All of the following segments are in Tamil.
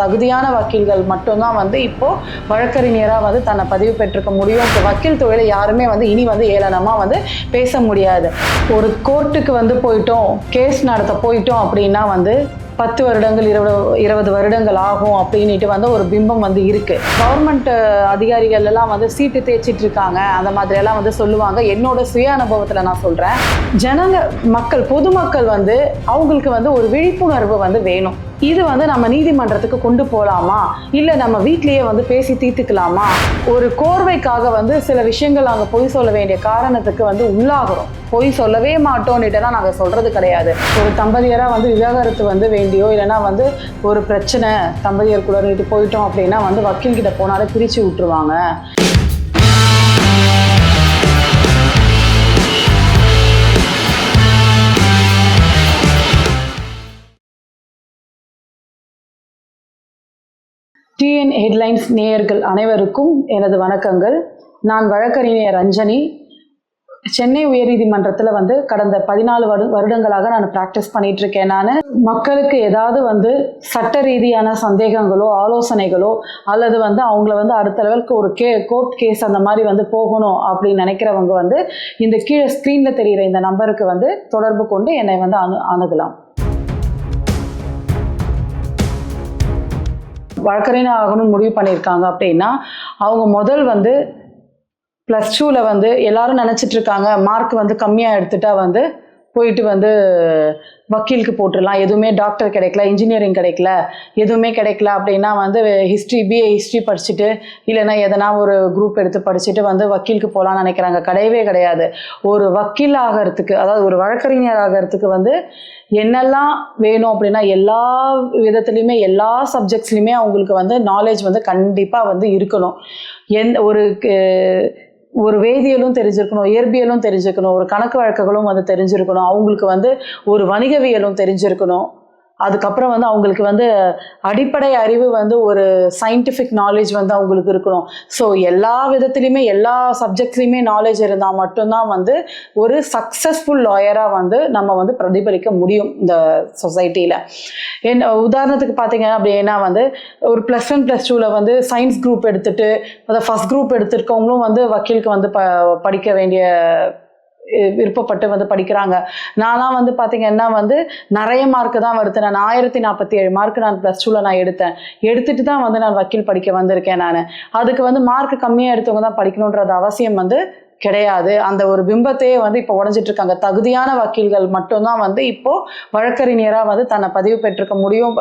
தகுதியான வக்கீல்கள் மட்டும்தான் வந்து இப்போ வழக்கறிஞராக வந்து தன்னை பதிவு பெற்றிருக்க முடியும். இப்போ வக்கீல் தொழிலை யாருமே வந்து இனி வந்து ஏளனமாக வந்து பேச முடியாது. ஒரு கோர்ட்டுக்கு வந்து போயிட்டோம், கேஸ் நடத்த போயிட்டோம் அப்படின்னா வந்து 10 வருடங்கள் 20 வருடங்கள் ஆகும் அப்படின்ட்டு வந்து ஒரு பிம்பம் வந்து இருக்கு. கவர்மெண்ட் அதிகாரிகள் எல்லாம் வந்து சீட்டு தேய்ச்சிட்டு இருக்காங்க, அந்த மாதிரி எல்லாம் வந்து சொல்லுவாங்க. என்னோட சுய அனுபவத்துல நான் சொல்றேன், ஜனங்க பொதுமக்கள் வந்து அவங்களுக்கு வந்து ஒரு விழிப்புணர்வு வந்து வேணும். இது வந்து நம்ம நீதிமன்றத்துக்கு கொண்டு போகலாமா, இல்லை நம்ம வீட்லேயே வந்து பேசி தீர்த்துக்கலாமா? ஒரு கோர்வைக்காக வந்து சில விஷயங்கள் நாங்கள் பொய் சொல்ல வேண்டிய காரணத்துக்கு வந்து உள்ளாகிறோம். பொய் சொல்லவே மாட்டோம்னுட்டுலாம் நாங்கள் சொல்றது கிடையாது. ஒரு தம்பதியராக வந்து விவாகரத்து வந்து வேண்டியோ இல்லைன்னா வந்து ஒரு பிரச்சனை தம்பதியருக்குள்ள போயிட்டோம் அப்படின்னா வந்து வக்கீல்கிட்ட போனாலே பிரித்து விட்டுருவாங்க. டிஎன் ஹெட்லைன்ஸ் நேயர்கள் அனைவருக்கும் எனது வணக்கங்கள். நான் வழக்கறிஞர் ரஞ்சனி. சென்னை உயர்நீதிமன்றத்தில் வந்து கடந்த 14 வருடங்களாக நான் ப்ராக்டிஸ் பண்ணிட்டு இருக்கேன். நான் மக்களுக்கு ஏதாவது வந்து சட்ட ரீதியான சந்தேகங்களோ ஆலோசனைகளோ அல்லது வந்து அவங்கள வந்து அடுத்த லெவலுக்கு ஒரு கோர்ட் கேஸ் அந்த மாதிரி வந்து போகணும் அப்படின்னு நினைக்கிறவங்க வந்து இந்த கீழே ஸ்க்ரீனில் தெரிகிற இந்த நம்பருக்கு வந்து தொடர்பு கொண்டு என்னை வந்து அணுகலாம். வழக்கறிஞர் ஆகணும்னு முடிவு பண்ணியிருக்காங்க அப்படின்னா அவங்க முதல் வந்து +2ல் வந்து எல்லாரும் நினச்சிட்டு இருக்காங்க, மார்க் வந்து கம்மியாக எடுத்துட்டா வந்து போயிட்டு வந்து வக்கீலுக்கு போட்டுடலாம், எதுவுமே டாக்டர் கிடைக்கல, இன்ஜினியரிங் கிடைக்கல, எதுவுமே கிடைக்கல அப்படின்னா வந்து பிஏ ஹிஸ்ட்ரி படிச்சுட்டு இல்லைன்னா எதனா ஒரு குரூப் எடுத்து படிச்சுட்டு வந்து வக்கீலுக்கு போகலான்னு நினைக்கிறாங்க. கிடையவே கிடையாது. ஒரு வக்கீல் ஆகிறதுக்கு, அதாவது ஒரு வழக்கறிஞர் ஆகிறதுக்கு வந்து என்னெல்லாம் வேணும் அப்படின்னா எல்லா விதத்துலையுமே எல்லா சப்ஜெக்ட்ஸ்லையுமே அவங்களுக்கு வந்து நாலேஜ் வந்து கண்டிப்பாக வந்து இருக்கணும். ஒரு வேதியியலும் தெரிஞ்சிருக்கணும், இயற்பியலும் தெரிஞ்சிருக்கணும், ஒரு கணக்கு வழக்குகளும் வந்து தெரிஞ்சிருக்கணும், அவங்களுக்கு வந்து ஒரு வணிகவியலும் தெரிஞ்சிருக்கணும். அதுக்கப்புறம் வந்து அவங்களுக்கு வந்து அடிப்படை அறிவு வந்து ஒரு சயின்டிஃபிக் நாலேஜ் வந்து அவங்களுக்கு இருக்கணும். ஸோ எல்லா விதத்துலையுமே எல்லா சப்ஜெக்ட்ஸ்லையுமே நாலேஜ் இருந்தால் மட்டும்தான் வந்து ஒரு சக்ஸஸ்ஃபுல் லாயராக வந்து நம்ம வந்து பிரதிபலிக்க முடியும் இந்த சொசைட்டியில். உதாரணத்துக்கு பார்த்தீங்க அப்படின்னா வந்து ஒரு +1 +2ல் வந்து சயின்ஸ் குரூப் எடுத்துட்டு அதை ஃபஸ்ட் குரூப் எடுத்துருக்கவங்களும் வந்து வக்கீலுக்கு வந்து படிக்க வேண்டிய விருப்பப்பட்டு வந்து படிக்கிறாங்க. நான்லாம் வந்து பார்த்தீங்கன்னா வந்து நிறைய மார்க்கு தான் வருது. நான் 1047 மார்க் நான் +2ல் நான் எடுத்துட்டு தான் வந்து நான் வக்கீல் படிக்க வந்திருக்கேன். நான் அதுக்கு வந்து மார்க் கம்மியாக எடுத்தவங்க தான் படிக்கணுன்றது அவசியம் வந்து கிடையாது. அந்த ஒரு பிம்பத்தையே வந்து இப்போ உடஞ்சிட்டு இருக்காங்க. தகுதியான வக்கீல்கள் மட்டும்தான் வந்து இப்போ வழக்கறிஞராக வந்து தன்னை பதிவு பெற்றிருக்க முடியும்,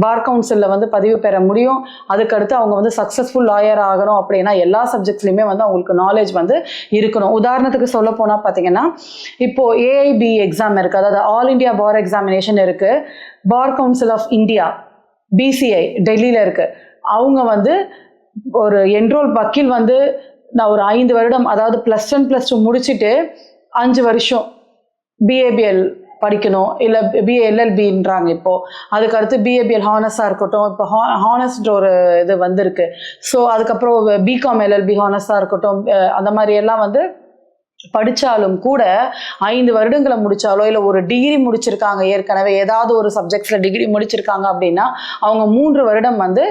பார் கவுன்சிலில் வந்து பதிவு பெற முடியும். அதுக்கடுத்து அவங்க வந்து சக்ஸஸ்ஃபுல் லாயர் ஆகணும் அப்படின்னா எல்லா சப்ஜெக்ட்ஸ்லையுமே வந்து அவங்களுக்கு நாலேஜ் வந்து இருக்கணும். உதாரணத்துக்கு சொல்ல போனால் பார்த்தீங்கன்னா இப்போ AIB எக்ஸாம் இருக்குது, அதாவது ஆல் இண்டியா பார் எக்ஸாமினேஷன் இருக்குது. Bar council of India BCI டெல்லியில் இருக்குது. அவங்க வந்து ஒரு என்ரோல் வக்கீல் வந்து நான் ஒரு 5 வருடம், அதாவது +1 +2 முடிச்சுட்டு 5 வருஷம் BABL படிக்கணும், இல்லை BALLBன்றாங்க இப்போ. அதுக்கடுத்து BABL ஹானஸாக இருக்கட்டும், இப்போ ஹானஸ்ட் ஒரு இது வந்திருக்கு. ஸோ அதுக்கப்புறம் BCom LLB ஹானஸாக இருக்கட்டும், அந்த மாதிரி எல்லாம் வந்து படித்தாலும் கூட 5 வருடங்களை முடித்தாலோ இல்லை ஒரு டிகிரி முடிச்சிருக்காங்க, ஏற்கனவே ஏதாவது ஒரு சப்ஜெக்ட்ஸில் டிகிரி முடிச்சிருக்காங்க அப்படின்னா அவங்க 3 வருடம் வந்து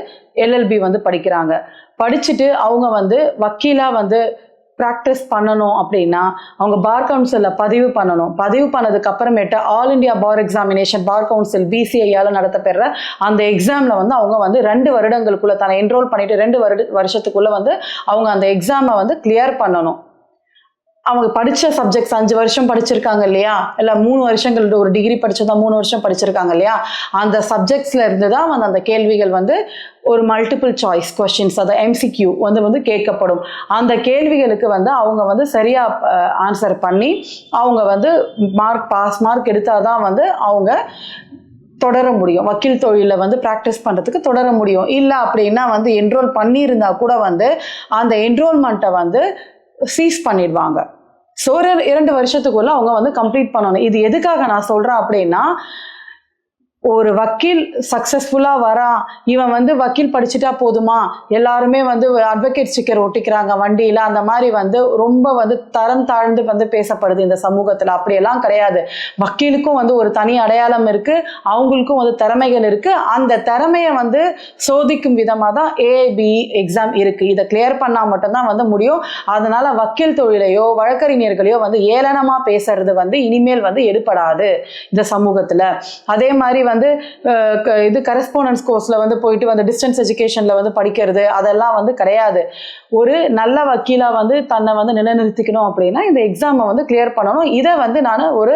LLB வந்து படிக்கிறாங்க. படிச்சுட்டு அவங்க வந்து வக்கீலாக வந்து ப்ராக்டிஸ் பண்ணணும் அப்படின்னா அவங்க பார் கவுன்சிலில் பதிவு பண்ணணும். பதிவு பண்ணதுக்கு அப்புறமேட்டு all India bar examination bar council BCIயால் நடத்தப்பெற அந்த எக்ஸாமில் வந்து அவங்க வந்து 2 வருடங்களுக்குள்ளே தன்னை என்ரோல் பண்ணிட்டு 2 வருஷத்துக்குள்ளே வந்து அவங்க அந்த எக்ஸாமை வந்து கிளியர் பண்ணணும். அவங்க படித்த சப்ஜெக்ட்ஸ் 5 வருஷம் படிச்சிருக்காங்க இல்லையா, இல்லை 3 வருஷங்கள் ஒரு டிகிரி படிச்சதா 3 வருஷம் படிச்சிருக்காங்க இல்லையா, அந்த சப்ஜெக்ட்ஸில் இருந்து தான் வந்து அந்த கேள்விகள் வந்து ஒரு மல்டிபிள் சாய்ஸ் கொஸ்டின்ஸ், அதை MCQ வந்து கேட்கப்படும். அந்த கேள்விகளுக்கு வந்து அவங்க வந்து சரியாக ஆன்சர் பண்ணி அவங்க வந்து பாஸ் மார்க் எடுத்தால் தான் வந்து அவங்க தொடர முடியும், வக்கீல் தொழிலில் வந்து ப்ராக்டிஸ் பண்ணுறதுக்கு தொடர முடியும். இல்லை அப்படின்னா வந்து என்ரோல் பண்ணியிருந்தா கூட வந்து அந்த என்ரோல்மெண்ட்டை வந்து சீஸ் பண்ணிடுவாங்க. ஸோ 2 வருஷத்துக்குள்ள அவங்க வந்து கம்ப்ளீட் பண்ணணும். இது எதுக்காக நான் சொல்கிறேன் அப்படின்னா ஒரு வக்கீல் சக்சஸ்ஃபுல்லா வரான், இவன் வந்து வக்கீல் படிச்சுட்டா போதுமா, எல்லாருமே வந்து அட்வொகேட் ஸ்டிக்கர் ஒட்டிக்கிறாங்க வண்டியில, அந்த மாதிரி வந்து ரொம்ப வந்து தரம் தாழ்ந்து வந்து பேசப்படுது இந்த சமூகத்துல. அப்படியெல்லாம் கிடையாது. வக்கீலுக்கும் வந்து ஒரு தனி அடையாளம் இருக்கு, அவங்களுக்கும் வந்து திறமைகள் இருக்கு. அந்த திறமையை வந்து சோதிக்கும் விதமா தான் ஏஐபி எக்ஸாம் இருக்கு. இதை கிளியர் பண்ணா மட்டும்தான் வந்து முடியும். அதனால வக்கீல் தொழிலையோ வழக்கறிஞர்களையோ வந்து ஏளனமா பேசுறது வந்து இனிமேல் வந்து எடுபடாது இந்த சமூகத்துல. அதே மாதிரி வந்து இது கரஸ்பாண்டன்ஸ் கோர்ஸ்ல வந்து போயிட்டு வந்து டிஸ்டன்ஸ் எஜுகேஷன்ல வந்து படிக்கிறது அதெல்லாம் வந்து கிடையாது. ஒரு நல்ல வக்கீலா வந்து தன்னை வந்து நிலைநிறுத்திக்கணும் அப்படின்னா இந்த எக்ஸாமை வந்து கிளியர் பண்ணணும். இதை வந்து நான் ஒரு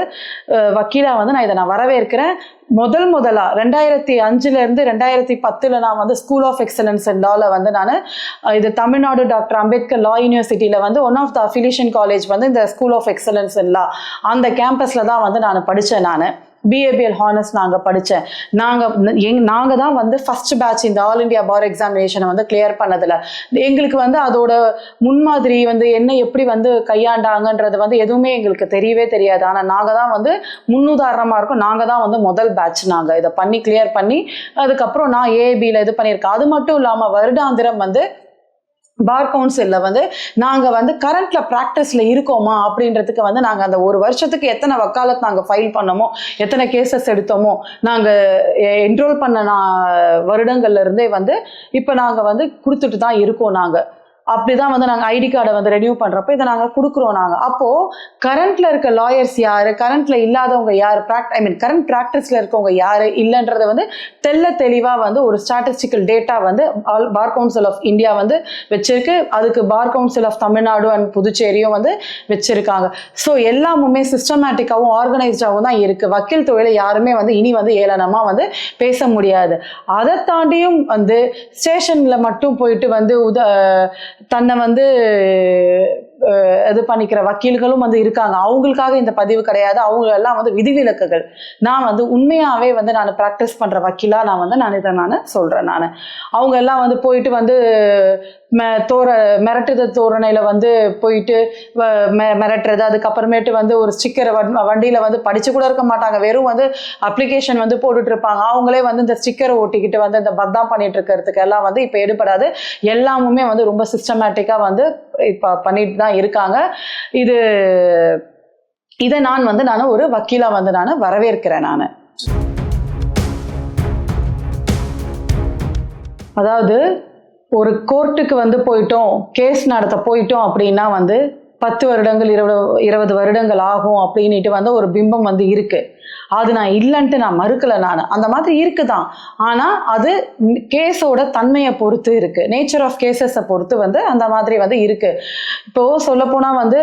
வக்கீலா வந்து நான் இதை வரவேற்கிறேன். முதலா 2005 இருந்து 2010 நான் வந்து ஸ்கூல் ஆஃப் எக்ஸலன்ஸ் இன் லால வந்து நான் இது தமிழ்நாடு டாக்டர் அம்பேத்கர் லா யூனிவர்சிட்டியில வந்து one of the affiliation college வந்து இந்த school of excellence in law அந்த கேம்பஸ்ல தான் வந்து நான் படித்தேன். நான் பிஏபிஎல் ஹானர்ஸ் நாங்கள் படித்தேன். நாங்கள் தான் வந்து ஃபர்ஸ்ட் பேட்ச் இந்த ஆல் இண்டியா பார் எக்ஸாமினேஷனை வந்து கிளியர் பண்ணதில்ல. எங்களுக்கு வந்து அதோட முன்மாதிரி வந்து என்ன எப்படி வந்து கையாண்டாங்கன்றது வந்து எதுவுமே எங்களுக்கு தெரியவே தெரியாது. ஆனால் நாங்கள் தான் வந்து முன்னுதாரணமாக இருக்கும். நாங்கள் தான் வந்து முதல் பேட்ச் நாங்கள் இதை பண்ணி கிளியர் பண்ணி அதுக்கப்புறம் நான் ஏஏபியில் இது பண்ணியிருக்கேன். அது மட்டும் இல்லாமல் வருடாந்திரம் வந்து பார் கவுன்சிலில் வந்து நாங்கள் வந்து கரண்ட்ல ப்ராக்டிஸில் இருக்கோமா அப்படின்றதுக்கு வந்து நாங்கள் அந்த ஒரு வருஷத்துக்கு எத்தனை வக்காலத் நாங்கள் ஃபைல் பண்ணோமோ, எத்தனை கேசஸ் எடுத்தோமோ, நாங்கள் என்ரோல் பண்ண வருடங்கள்ல இருந்தே வந்து இப்போ நாங்கள் வந்து கொடுத்துட்டு தான் இருக்கோம். நாங்கள் அப்படிதான் வந்து நாங்கள் ஐடி கார்டை வந்து ரெனியூ பண்ணுறப்போ இதை நாங்கள் கொடுக்குறோம். நாங்கள் அப்போது கரண்ட்ல இருக்க லாயர்ஸ் யார், கரண்ட்ல இல்லாதவங்க யார், கரண்ட் ப்ராக்டிஸில் இருக்கவங்க யார் இல்லைன்றதை வந்து தெளிவாக வந்து ஒரு ஸ்டாட்டிஸ்டிக்கல் டேட்டா வந்து பார் கவுன்சில் ஆஃப் இந்தியா வந்து வச்சிருக்கு. அதுக்கு bar council of Tamil Nadu and புதுச்சேரியும் வந்து வச்சிருக்காங்க. ஸோ எல்லாமுமே சிஸ்டமேட்டிக்காகவும் ஆர்கனைஸ்டாகவும் தான் இருக்குது. வக்கீல் தொழிலை யாருமே வந்து இனி வந்து ஏளனமாக வந்து பேச முடியாது. அதை தாண்டியும் வந்து ஸ்டேஷனில் மட்டும் போயிட்டு வந்து தன்னை வந்து இது பண்ணிக்கிற வக்கீல்களும் வந்து இருக்காங்க. அவங்களுக்காக இந்த பதிவு கிடையாது. அவங்க எல்லாம் வந்து விதிவிலக்குகள். நான் வந்து உண்மையாவே வந்து நான் ப்ராக்டிஸ் பண்ற வக்கீலா நான் இதை சொல்றேன். அவங்க எல்லாம் வந்து போயிட்டு வந்து மிரட்டுத தோரணையில வந்து போயிட்டு மிரட்டுறது, அதுக்கப்புறமேட்டு வந்து ஒரு ஸ்டிக்கரை வண்டியில வந்து படிச்சு கூட இருக்க மாட்டாங்க, வெறும் வந்து அப்ளிகேஷன் வந்து போட்டுட்டு இருப்பாங்க. அவங்களே வந்து இந்த ஸ்டிக்கரை ஓட்டிக்கிட்டு வந்து இந்த பத்தான் பண்ணிட்டு இருக்கிறதுக்கு எல்லாம் வந்து இப்ப எடுபடாது. எல்லாமுமே வந்து ரொம்ப சிஸ்டமேட்டிக்கா வந்து இப்ப பண்ணிட்டு தான் இருக்காங்க. இதை நான் ஒரு வக்கீலா வந்து வரவேற்கிறேன். அதாவது ஒரு கோர்ட்டுக்கு வந்து போயிட்டோம், கேஸ் நடத்த போயிட்டோம் அப்படின்னா வந்து 10 வருடங்கள் 20 வருடங்கள் ஆகும் அப்படின்ட்டு வந்து ஒரு பிம்பம் வந்து இருக்கு. அது நான் இல்லைன்ட்டு நான் மறுக்கல. அந்த மாதிரி இருக்குதான். ஆனா அது கேஸோட தன்மையை பொறுத்து இருக்கு, நேச்சர் ஆஃப் கேசஸை பொறுத்து வந்து அந்த மாதிரி வந்து இருக்கு. இப்போ சொல்ல போனா வந்து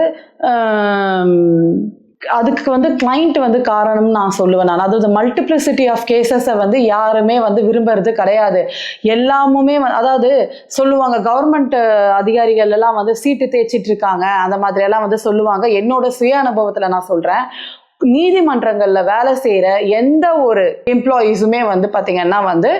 அதுக்கு வந்து கிளைண்ட் வந்து காரணம்னு நான் சொல்லுவேன். அதாவது மல்டிப்ளிசிட்டி ஆஃப் கேசஸை வந்து யாருமே வந்து விரும்புறது கிடையாது. எல்லாமுமே அதாவது சொல்லுவாங்க கவர்மெண்ட் அதிகாரிகள் எல்லாம் வந்து சீட்டு தேய்ச்சிட்டு இருக்காங்க, அந்த மாதிரி எல்லாம் வந்து சொல்லுவாங்க. என்னோட சுய அனுபவத்துல நான் சொல்றேன், நீதிமன்றங்கள்ல வேலை செய்யற எந்த ஒரு எம்ப்ளாயீஸுமே வந்து பாத்தீங்கன்னா வந்து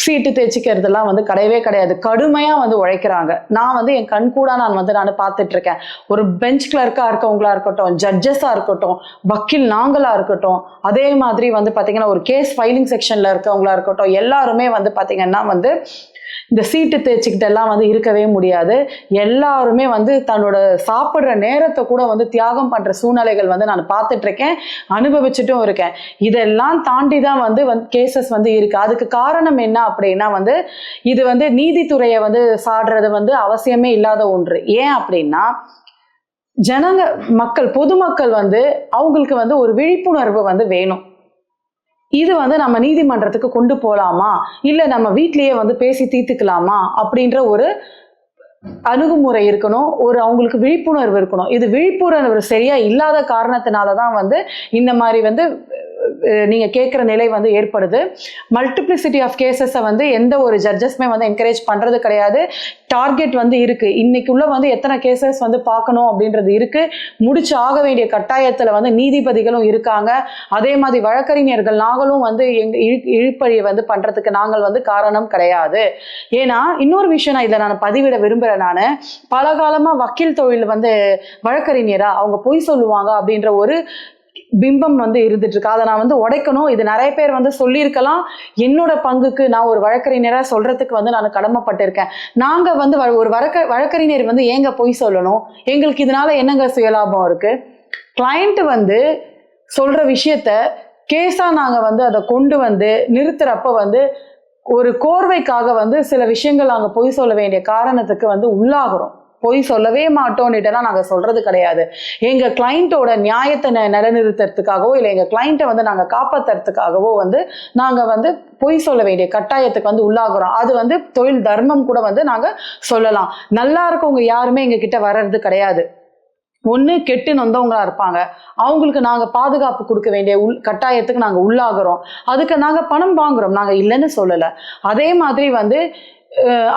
சீட்டு தேய்ச்சிக்கிறதுலாம் வந்து கிடையவே கிடையாது. கடுமையா வந்து உழைக்கிறாங்க. நான் வந்து என் கண் கூட நான் பார்த்துட்டு இருக்கேன். ஒரு பெஞ்ச் கிளர்க்கா இருக்கவங்களா இருக்கட்டும், ஜட்ஜஸா இருக்கட்டும், வக்கீல் நாங்களா இருக்கட்டும், அதே மாதிரி வந்து பாத்தீங்கன்னா ஒரு கேஸ் ஃபைலிங் செக்ஷன்ல இருக்கவங்களா இருக்கட்டும், எல்லாருமே வந்து பாத்தீங்கன்னா வந்து இந்த சீட்டு தேய்ச்சிக்கிட்ட எல்லாம் வந்து இருக்கவே முடியாது. எல்லாருமே வந்து தன்னோட சாப்பிட்ற நேரத்தை கூட வந்து தியாகம் பண்ற சூழ்நிலைகள் வந்து நான் பார்த்துட்டு இருக்கேன், அனுபவிச்சுட்டும் இருக்கேன். இதெல்லாம் தாண்டி தான் வந்து கேசஸ் வந்து இருக்கு. அதுக்கு காரணம் என்ன அப்படின்னா வந்து இது வந்து நீதித்துறையை வந்து சாடுறது வந்து அவசியமே இல்லாத ஒன்று. ஏன் அப்படின்னா பொதுமக்கள் வந்து அவங்களுக்கு வந்து ஒரு விழிப்புணர்வு வந்து வேணும். இது வந்து நம்ம நீதிமன்றத்துக்கு கொண்டு போகலாமா, இல்லை நம்ம வீட்லயே வந்து பேசி தீர்த்துக்கலாமா அப்படின்ற ஒரு அணுகுமுறை இருக்கணும். அவங்களுக்கு விழிப்புணர்வு இருக்கணும். இது விழிப்புணர்வு சரியா இல்லாத காரணத்தினாலதான் வந்து இந்த மாதிரி வந்து நீங்க கேட்கிற நிலை வந்து ஏற்படுது. மல்டிப்ளிசிட்டி ஆஃப் கேசஸை வந்து எந்த ஒரு ஜட்ஜஸ்மே வந்து என்கரேஜ் பண்றது கிடையாது. டார்கெட் வந்து இருக்கு, இன்னைக்குள்ள வந்து எத்தனை கேசஸ் வந்து பார்க்கணும் அப்படின்றது இருக்கு. முடிச்சு ஆக வேண்டிய கட்டாயத்துல வந்து நீதிபதிகளும் இருக்காங்க. அதே மாதிரி வழக்கறிஞர்கள் நாங்களும் வந்து இழுப்பழியை வந்து பண்றதுக்கு நாங்கள் வந்து காரணம் கிடையாது. ஏன்னா இன்னொரு விஷயம் நான் இதை பதிவிட விரும்புறேன். பல காலமா வக்கீல் தொழில் வந்து வழக்கறிஞரா அவங்க பொய் சொல்லுவாங்க அப்படின்ற ஒரு பிம்பம் வந்து இருந்துட்டு இருக்கு. அதை நான் வந்து உடைக்கணும். இது நிறைய பேர் வந்து சொல்லியிருக்கலாம். என்னோட பங்குக்கு நான் ஒரு வழக்கறிஞராக சொல்றதுக்கு வந்து நான் கடமைப்பட்டிருக்கேன். நாங்க வந்து ஒரு வழக்கறிஞர் வந்து ஏங்க பொய் சொல்லணும்? எங்களுக்கு இதனால என்னங்க சுயலாபம் இருக்கு? கிளையண்ட் வந்து சொல்ற விஷயத்த கேஸா நாங்க வந்து அதை கொண்டு வந்து நிறுத்துறப்ப வந்து ஒரு கோர்வைக்காக வந்து சில விஷயங்கள் நாங்க பொய் சொல்ல வேண்டிய காரணத்துக்கு வந்து உள்ளாகிறோம். பொய் சொல்லவே மாட்டோம்னுட்டுனா நாங்கள் சொல்றது கிடையாது. எங்க கிளைண்ட்டோட நியாயத்தை நிலைநிறுத்துறதுக்காகவோ இல்லை எங்க கிளைண்ட்டை வந்து நாங்கள் காப்பாற்றுறதுக்காகவோ வந்து நாங்கள் வந்து பொய் சொல்ல வேண்டிய கட்டாயத்துக்கு வந்து உள்ளாகிறோம். அது வந்து தொழில் தர்மம் கூட வந்து நாங்கள் சொல்லலாம். நல்லா இருக்கவங்க யாருமே எங்க கிட்ட வர்றது கிடையாது. ஒன்று கெட்டு நொந்தவங்களா இருப்பாங்க. அவங்களுக்கு நாங்கள் பாதுகாப்பு கொடுக்க வேண்டிய கட்டாயத்துக்கு நாங்கள் உள்ளாகிறோம். அதுக்கு நாங்கள் பணம் வாங்குறோம், நாங்கள் இல்லைன்னு சொல்லலை. அதே மாதிரி வந்து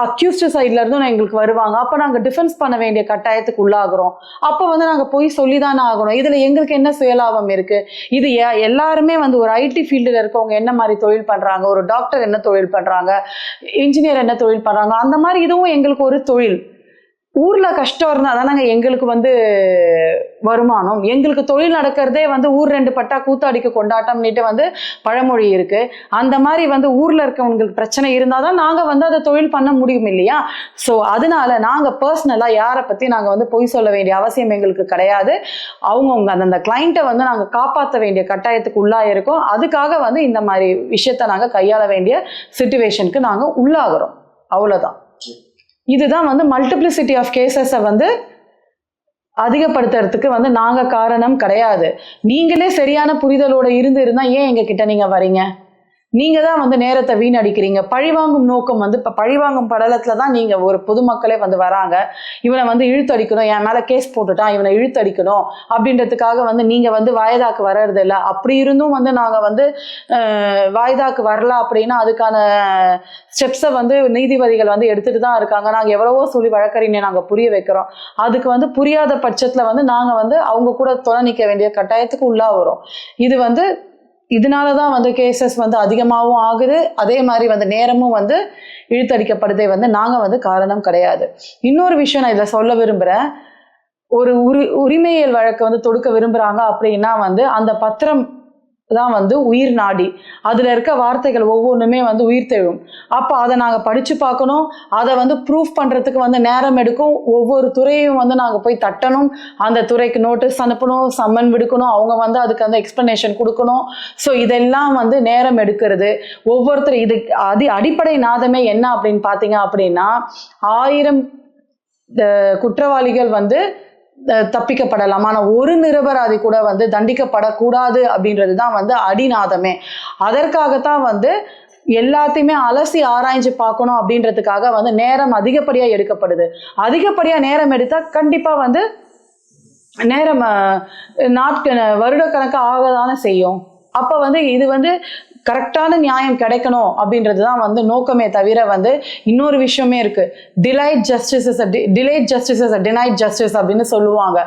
அக்யூஸ்டு சைட்ல இருந்தும் எங்களுக்கு வருவாங்க. அப்போ நாங்கள் டிஃபென்ஸ் பண்ண வேண்டிய கட்டாயத்துக்கு உள்ளாகிறோம். அப்போ வந்து நாங்கள் போய் சொல்லி தானே ஆகணும். இதில் எங்களுக்கு என்ன சுயலாபம் இருக்கு? இது எல்லாருமே வந்து ஒரு ஐடி ஃபீல்டில் இருக்கவங்க என்ன மாதிரி தொழில் பண்ணுறாங்க, ஒரு டாக்டர் என்ன தொழில் பண்ணுறாங்க, இன்ஜினியர் என்ன தொழில் பண்ணுறாங்க, அந்த மாதிரி இதுவும் எங்களுக்கு ஒரு தொழில். ஊர்ல கஷ்டம் இருந்தால் தானங்க எங்களுக்கு வந்து வருமானம். எங்களுக்கு தொழில் நடக்கிறதே வந்து ஊர் ரெண்டு பட்டா கூத்தாடிக்க கொண்டாட்டம்னுட்டு வந்து பழமொழி இருக்கு. அந்த மாதிரி வந்து ஊர்ல இருக்கவங்களுக்கு பிரச்சனை இருந்தாதான் நாங்க வந்து அதை தொழில் பண்ண முடியும் இல்லையா? ஸோ அதனால நாங்க பர்சனலா யாரை பத்தி நாங்க வந்து பொய் சொல்ல வேண்டிய அவசியம் எங்களுக்கு கிடையாது. அவங்கவுங்க அந்த கிளைண்ட்டை வந்து நாங்க காப்பாற்ற வேண்டிய கட்டாயத்துக்கு உள்ளா இருக்கோம். அதுக்காக வந்து இந்த மாதிரி விஷயத்த நாங்க கையாள வேண்டிய சிச்சுவேஷனுக்கு நாங்க உள்ளாகிறோம். அவ்வளவுதான். இதுதான் வந்து மல்டிப்ளிசிட்டி ஆஃப் கேசஸை வந்து அதிகப்படுத்துறதுக்கு வந்து நாங்க காரணம் கிடையாது. நீங்களே சரியான புரிதலோட இருந்தா ஏன் எங்க கிட்ட நீங்க வரீங்க? நீங்க தான் வந்து நேரத்தை வீணடிக்கிறீங்க. பழிவாங்கும் நோக்கம் வந்து இப்ப பழிவாங்கும் படலத்துல தான் நீங்க ஒரு பொதுமக்களே வந்து வராங்க. இவனை வந்து இழுத்தடிக்கணும், என் மேல கேஸ் போட்டுட்டான், இவனை இழுத்தடிக்கணும் அப்படின்றதுக்காக வந்து நீங்க வந்து வாய்தாக்கு வர்றது இல்லை. அப்படி இருந்தும் வந்து நாங்க வந்து வாய்தாக்கு வரல அப்படின்னா அதுக்கான ஸ்டெப்ஸை வந்து நீதிபதிகள் வந்து எடுத்துட்டு தான் இருக்காங்க. நாங்க எவ்வளவோ சொல்லி வழக்கறிஞர் நாங்க புரிய வைக்கிறோம். அதுக்கு வந்து புரியாத பட்சத்துல வந்து நாங்க வந்து அவங்க கூட துணை நிற்க வேண்டிய கட்டாயத்துக்கு உள்ளா வரும். இது வந்து இதனாலதான் வந்து கேசஸ் வந்து அதிகமாகவும் ஆகுது. அதே மாதிரி வந்து நேரமும் வந்து இழுத்தடிக்கப்படுதே வந்து நாங்க வந்து காரணம் கிடையாது. இன்னொரு விஷயம் நான் இதை சொல்ல விரும்புறேன். ஒரு உரிமையியல் வழக்கு வந்து தொடுக்க விரும்புறாங்க அப்படின்னா வந்து அந்த பத்திரம் தான் வந்து உயிர் நாடி. அதுல இருக்க வார்த்தைகள் ஒவ்வொன்றுமே வந்து உயிர் தெழும். அப்போ அதை நாங்கள் படிச்சு பார்க்கணும். அதை வந்து ப்ரூஃப் பண்றதுக்கு வந்து நேரம் எடுக்கும். ஒவ்வொரு துறையும் வந்து நாங்கள் போய் தட்டணும். அந்த துறைக்கு நோட்டீஸ் அனுப்பணும், சம்மன் விடுக்கணும், அவங்க வந்து அதுக்கு அந்த எக்ஸ்பிளனேஷன் கொடுக்கணும். ஸோ இதெல்லாம் வந்து நேரம் எடுக்கிறது. ஒவ்வொருத்தரும் இது அடிப்படை நாதமே என்ன அப்படின்னு பார்த்தீங்க அப்படின்னா 1000 குற்றவாளிகள் வந்து தப்பிக்கப்படலாம், ஆனா ஒரு நிரபராதி கூட வந்து தண்டிக்கப்படக்கூடாது அப்படின்றது தான் வந்து அடிநாதமே. அதற்காகத்தான் வந்து எல்லாத்தையுமே அலசி ஆராய்ஞ்சு பார்க்கணும் அப்படின்றதுக்காக வந்து நேரம் அதிகப்படியா எடுக்கப்படுது. அதிகப்படியா நேரம் எடுத்தா கண்டிப்பா வந்து நேரம் வருடக்கணக்கு ஆகதானே செய்யும். அப்ப வந்து இது வந்து கரெக்டான நியாயம் கிடைக்கணும் அப்படின்றது தான் வந்து நோக்கமே தவிர வந்து இன்னொரு விஷயமே இருக்கு. Delight justice is denied justice அப்படின்னு சொல்லுவாங்க.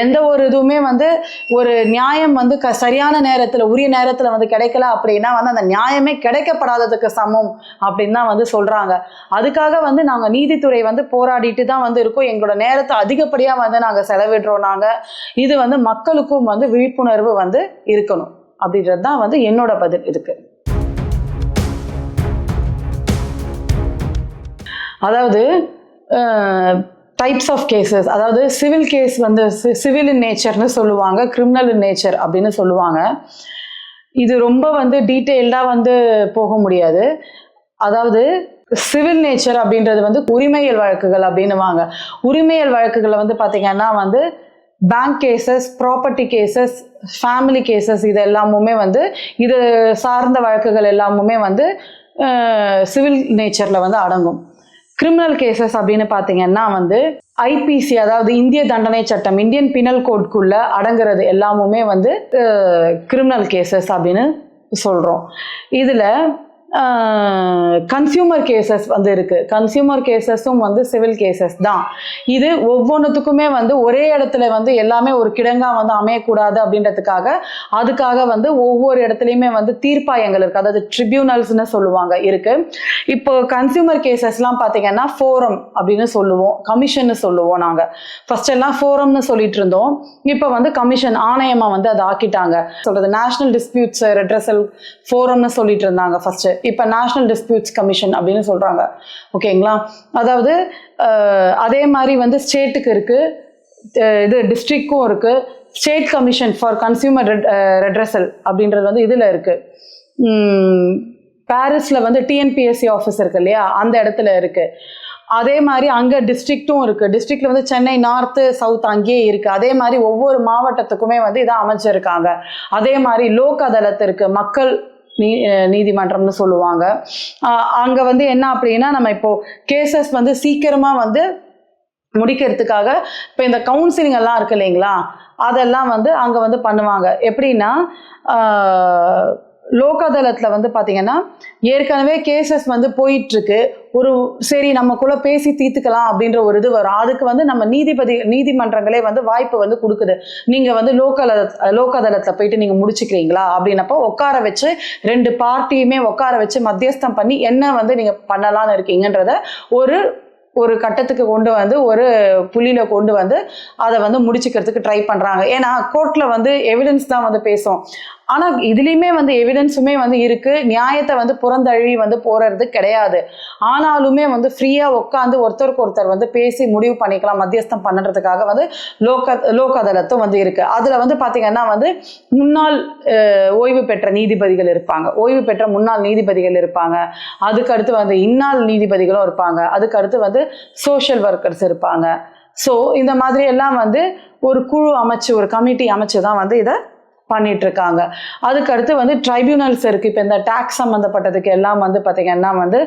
எந்த ஒரு இதுவுமே வந்து ஒரு நியாயம் வந்து சரியான நேரத்துல உரிய நேரத்துல வந்து கிடைக்கல அப்படின்னா வந்து அந்த நியாயமே கிடைக்கப்படாததுக்கு சமம் அப்படின்னு தான் வந்து சொல்றாங்க. அதுக்காக வந்து நாங்க நீதித்துறை வந்து போராடிட்டு தான் வந்து இருக்கோம். எங்களோட நேரத்தை அதிகப்படியா வந்து நாங்க செலவிடுறோம். இது வந்து மக்களுக்கும் வந்து விழிப்புணர்வு வந்து இருக்கணும் அப்படின்றது தான் வந்து என்னோட பதில் இருக்கு. அதாவது டைப்ஸ் ஆஃப் கேசஸ், அதாவது சிவில் கேஸ் வந்து சிவில் இன் நேச்சர்னு சொல்லுவாங்க, கிரிமினல் இன் நேச்சர் அப்படின்னு சொல்லுவாங்க. இது ரொம்ப வந்து டீட்டெயில்டாக வந்து போக முடியாது. அதாவது சிவில் நேச்சர் அப்படின்றது வந்து உரிமையல் வழக்குகள் அப்படின்னுவாங்க. உரிமையல் வழக்குகளை வந்து பார்த்தீங்கன்னா வந்து bank cases, property cases, family cases, இது எல்லாமுமே வந்து இது சார்ந்த வழக்குகள் எல்லாமுமே வந்து சிவில் நேச்சரில் வந்து அடங்கும். கிரிமினல் கேசஸ் அப்படின்னு பார்த்தீங்கன்னா வந்து ஐபிசி, அதாவது இந்திய தண்டனை சட்டம், இந்தியன் பினல் கோட்குள்ள அடங்குறது எல்லாமுமே வந்து கிரிமினல் கேசஸ் அப்படின்னு சொல்கிறோம். இதில் கன்சியூமர் கேசஸ் வந்து இருக்குது. கன்சியூமர் கேசஸும் வந்து சிவில் கேசஸ் தான். இது ஒவ்வொன்றுத்துக்குமே வந்து ஒரே இடத்துல வந்து எல்லாமே ஒரு கிடங்கா வந்து அமையக்கூடாது அப்படின்றதுக்காக அதுக்காக வந்து ஒவ்வொரு இடத்துலையுமே வந்து தீர்ப்பாயங்கள் இருக்குது, அதாவது ட்ரிபியூனல்ஸ்னு சொல்லுவாங்க இருக்குது. இப்போ கன்சியூமர் கேசஸ்லாம் பார்த்தீங்கன்னா ஃபோரம் அப்படின்னு சொல்லுவோம், கமிஷன்னு சொல்லுவோம். நாங்கள் ஃபர்ஸ்ட் எல்லாம் ஃபோரம்னு சொல்லிட்டு இருந்தோம், இப்போ வந்து கமிஷன் ஆணையமாக வந்து அதை ஆக்கிட்டாங்க. சொல்கிறது நேஷனல் டிஸ்பியூட்ஸ் ரெட்ரஸல் ஃபோரம்னு சொல்லிட்டு இருந்தாங்க ஃபர்ஸ்ட், இப்போ நேஷனல் டிஸ்பியூட்ஸ் கமிஷன் அப்படின்னு சொல்கிறாங்க. ஓகேங்களா? அதாவது அதே மாதிரி வந்து ஸ்டேட்டுக்கு இருக்குது, இது டிஸ்ட்ரிக்டும் இருக்குது. State commission for consumer redressal அப்படின்றது வந்து இதில் இருக்குது. பாரிஸில் வந்து டிஎன்பிஎஸ்சி ஆஃபீஸ் இருக்கு இல்லையா, அந்த இடத்துல இருக்குது. அதே மாதிரி அங்கே டிஸ்ட்ரிக்ட்டும் இருக்குது. டிஸ்ட்ரிக்டில் வந்து சென்னை நார்த்து சவுத் அங்கேயே இருக்குது. அதே மாதிரி ஒவ்வொரு மாவட்டத்துக்குமே வந்து இதை அமைச்சிருக்காங்க. அதே மாதிரி லோக் அதாலத் இருக்குது, மக்கள் நீதிமன்றம்னு சொல்லுவாங்க. அங்கே வந்து என்ன அப்படின்னா, நம்ம இப்போ கேசஸ் வந்து சீக்கிரமாக வந்து முடிக்கிறதுக்காக இப்போ இந்த கவுன்சிலிங் எல்லாம் இருக்கு இல்லைங்களா, அதெல்லாம் வந்து அங்கே வந்து பண்ணுவாங்க. எப்படின்னா லோக் அதாலத்தில் வந்து பார்த்தீங்கன்னா ஏற்கனவே கேசஸ் வந்து போயிட்டுருக்கு, ஒரு சரி நமக்குள்ளே பேசி தீர்த்துக்கலாம் அப்படின்ற ஒரு இது வரும். அதுக்கு வந்து நம்ம நீதிமன்றங்களே வந்து வாய்ப்பு வந்து கொடுக்குது. நீங்கள் வந்து லோக் அதாலத்தில் போயிட்டு நீங்கள் முடிச்சுக்கிறீங்களா அப்படின்னப்போ உட்கார வச்சு 2 பார்ட்டியுமே உட்கார வச்சு மத்தியஸ்தம் பண்ணி என்ன வந்து நீங்கள் பண்ணலான்னு இருக்கீங்கன்றத ஒரு கட்டத்துக்கு கொண்டு வந்து ஒரு புள்ளியில கொண்டு வந்து அதை வந்து முடிச்சுக்கிறதுக்கு ட்ரை பண்ணுறாங்க. ஏன்னா கோர்ட்டில் வந்து எவிடன்ஸ் தான் வந்து பேசும். ஆனால் இதுலேயுமே வந்து எவிடன்ஸுமே வந்து இருக்குது, நியாயத்தை வந்து புறந்தழுவி வந்து போகிறது கிடையாது. ஆனாலுமே வந்து ஃப்ரீயாக உட்காந்து ஒருத்தருக்கு ஒருத்தர் வந்து பேசி முடிவு பண்ணிக்கலாம், மத்தியஸ்தம் பண்ணுறதுக்காக வந்து லோக் அதாலத்தும் வந்து இருக்குது. அதில் வந்து பார்த்திங்கன்னா வந்து முன்னாள் ஓய்வு பெற்ற நீதிபதிகள் இருப்பாங்க, ஓய்வு பெற்ற முன்னாள் நீதிபதிகள் இருப்பாங்க, அதுக்கடுத்து வந்து இந்நாள் நீதிபதிகளும் இருப்பாங்க, அதுக்கடுத்து வந்து சோஷியல் ஒர்க்கர்ஸ் இருப்பாங்க. ஸோ இந்த மாதிரி எல்லாம் வந்து ஒரு குழு அமைச்சு ஒரு கமிட்டி அமைச்சு தான் வந்து இதை பண்ணிட்டு இருக்காங்க. அதுக்கடுத்து வந்து ட்ரைபியூனல்ஸ் இருக்குது. இப்போ இந்த டேக்ஸ் சம்மந்தப்பட்டதுக்கு எல்லாம் வந்து பார்த்திங்கன்னா வந்து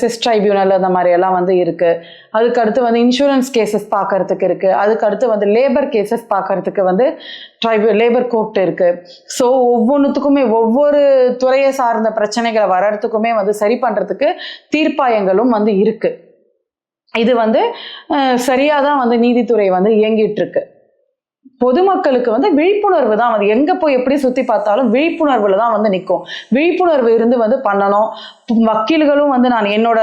சிஸ் ட்ரைபியூனல் அந்த மாதிரி எல்லாம் வந்து இருக்குது. அதுக்கடுத்து வந்து இன்சூரன்ஸ் கேசஸ் பார்க்கறதுக்கு இருக்குது. அதுக்கடுத்து வந்து லேபர் கேசஸ் பார்க்கறதுக்கு வந்து லேபர் கோர்ட் இருக்குது. ஸோ ஒவ்வொன்றுத்துக்குமே ஒவ்வொரு துறையை சார்ந்த பிரச்சனைகளை வர்றதுக்குமே வந்து சரி பண்ணுறதுக்கு தீர்ப்பாயங்களும் வந்து இருக்குது. இது வந்து சரியாக தான் வந்து நீதித்துறை வந்து இயங்கிட்டு இருக்கு. பொதுமக்களுக்கு வந்து விழிப்புணர்வு தான் வந்து எங்கே போய் எப்படி சுற்றி பார்த்தாலும் விழிப்புணர்வில் தான் வந்து நிற்கும். விழிப்புணர்வு இருந்து வந்து பண்ணணும். வக்கீல்களும் வந்து நான் என்னோட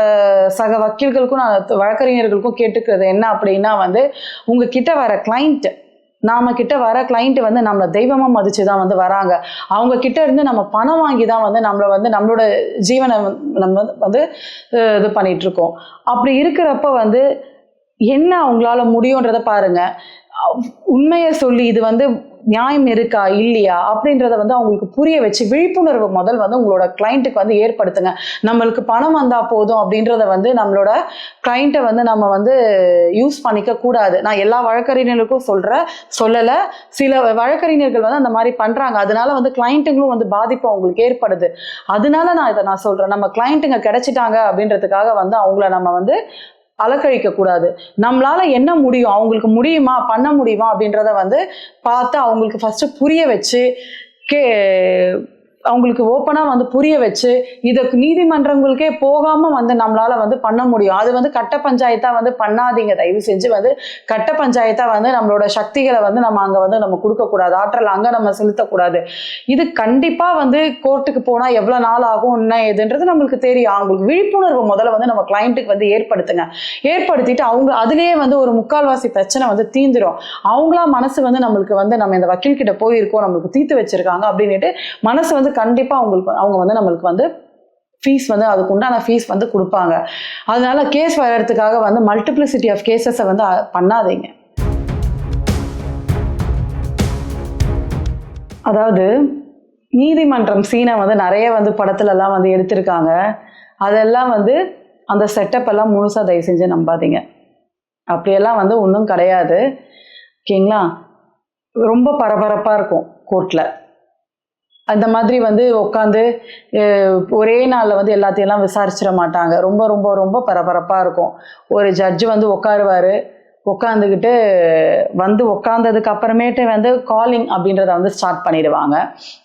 சக வக்கீல்களுக்கும் நான் வழக்கறிஞர்களுக்கும் கேட்டுக்கிறது என்ன அப்படின்னா வந்து உங்ககிட்ட வர கிளைண்ட் வந்து நம்மளை தெய்வமாக மதிச்சு தான் வந்து வராங்க. அவங்க கிட்ட இருந்து நம்ம பணம் வாங்கி தான் வந்து நம்மளோட ஜீவனை நம்ம வந்து இது பண்ணிட்டு இருக்கோம். அப்படி இருக்கிறப்ப வந்து என்ன அவங்களால முடியுன்றதை பாருங்க. உண்மையை சொல்லி இது வந்து நியாயம் இருக்கா இல்லையா அப்படின்றத வந்து அவங்களுக்கு புரிய வச்சு விழிப்புணர்வு முதல் வந்து உங்களோட கிளைண்ட்டுக்கு வந்து ஏற்படுத்துங்க. நம்மளுக்கு பணம் வந்தா போதும் அப்படின்றத வந்து நம்மளோட கிளைண்ட்டை வந்து நம்ம வந்து யூஸ் பண்ணிக்க கூடாது. நான் எல்லா வழக்கறிஞர்களுக்கும் சொல்லலை, சில வழக்கறிஞர்கள் வந்து அந்த மாதிரி பண்றாங்க. அதனால வந்து கிளைண்ட்டுங்களும் வந்து பாதிப்பு அவங்களுக்கு ஏற்படுது. அதனால நான் சொல்றேன், நம்ம கிளைண்ட்டுங்க கிடைச்சிட்டாங்க அப்படின்றதுக்காக வந்து அவங்கள நம்ம வந்து அலக்கழிக்க கூடாது. நம்மளால என்ன முடியும், அவங்களுக்கு முடியுமா பண்ண முடியுமா அப்படின்றத வந்து பார்த்து அவங்களுக்கு ஃபர்ஸ்ட் புரிய வச்சு அவங்களுக்கு ஓப்பனாக வந்து புரிய வச்சு இதுக்கு நீதிமன்றங்களுக்கே போகாமல் வந்து நம்மளால வந்து பண்ண முடியும். அது வந்து கட்ட பஞ்சாயத்தாக வந்து பண்ணாதீங்க, தயவு செஞ்சு வந்து கட்ட பஞ்சாயத்தாக வந்து நம்மளோட சக்திகளை வந்து நம்ம அங்கே வந்து நம்ம கொடுக்கக்கூடாது, ஆற்றல் அங்கே நம்ம செலுத்தக்கூடாது. இது கண்டிப்பாக வந்து கோர்ட்டுக்கு போனால் எவ்வளோ நாள் ஆகும் என்ன ஏதுன்றது நம்மளுக்கு தெரியும். அவங்களுக்கு விழிப்புணர்வு முதல்ல வந்து நம்ம கிளைண்ட்டுக்கு வந்து ஏற்படுத்திட்டு அவங்க அதுலேயே வந்து ஒரு முக்கால்வாசி பிரச்சனை வந்து தீந்துடும். அவங்களா மனசு வந்து நம்மளுக்கு வந்து நம்ம இந்த வக்கீல் கிட்ட போயிருக்கோம், நம்மளுக்கு தீர்த்து வச்சிருக்காங்க அப்படின்ட்டு மனசு வந்து கண்டிப்பாக அவங்க வந்து நம்மளுக்கு வந்து ஃபீஸ் வந்து அதுக்கு உண்டான ஃபீஸ் வந்து கொடுப்பாங்க. அதனால கேஸ் வர்றதுக்காக வந்து மல்டிப்ளிசிட்டி ஆஃப் கேசஸை வந்து பண்ணாதீங்க. அதாவது நீதிமன்றம் சீனை வந்து நிறைய வந்து படத்துலலாம் வந்து எடுத்திருக்காங்க. அதெல்லாம் வந்து அந்த செட்டப் எல்லாம் முழுசாக தயவு செஞ்சு நம்பாதீங்க. அப்படியெல்லாம் வந்து ஒன்றும் கிடையாது. ஓகேங்களா? ரொம்ப பரபரப்பாக இருக்கும் கோர்ட்டில். அந்த மாதிரி வந்து உட்காந்து ஒரே நாளில் வந்து எல்லாத்தையெல்லாம் விசாரிச்சிட மாட்டாங்க. ரொம்ப ரொம்ப ரொம்ப பரபரப்பாக இருக்கும். ஒரு ஜட்ஜு வந்து உட்காருவார், உட்காந்துக்கிட்டு வந்து உட்காந்ததுக்கு அப்புறமேட்டு வந்து காலிங் அப்படின்றத வந்து ஸ்டார்ட் பண்ணிடுவாங்க.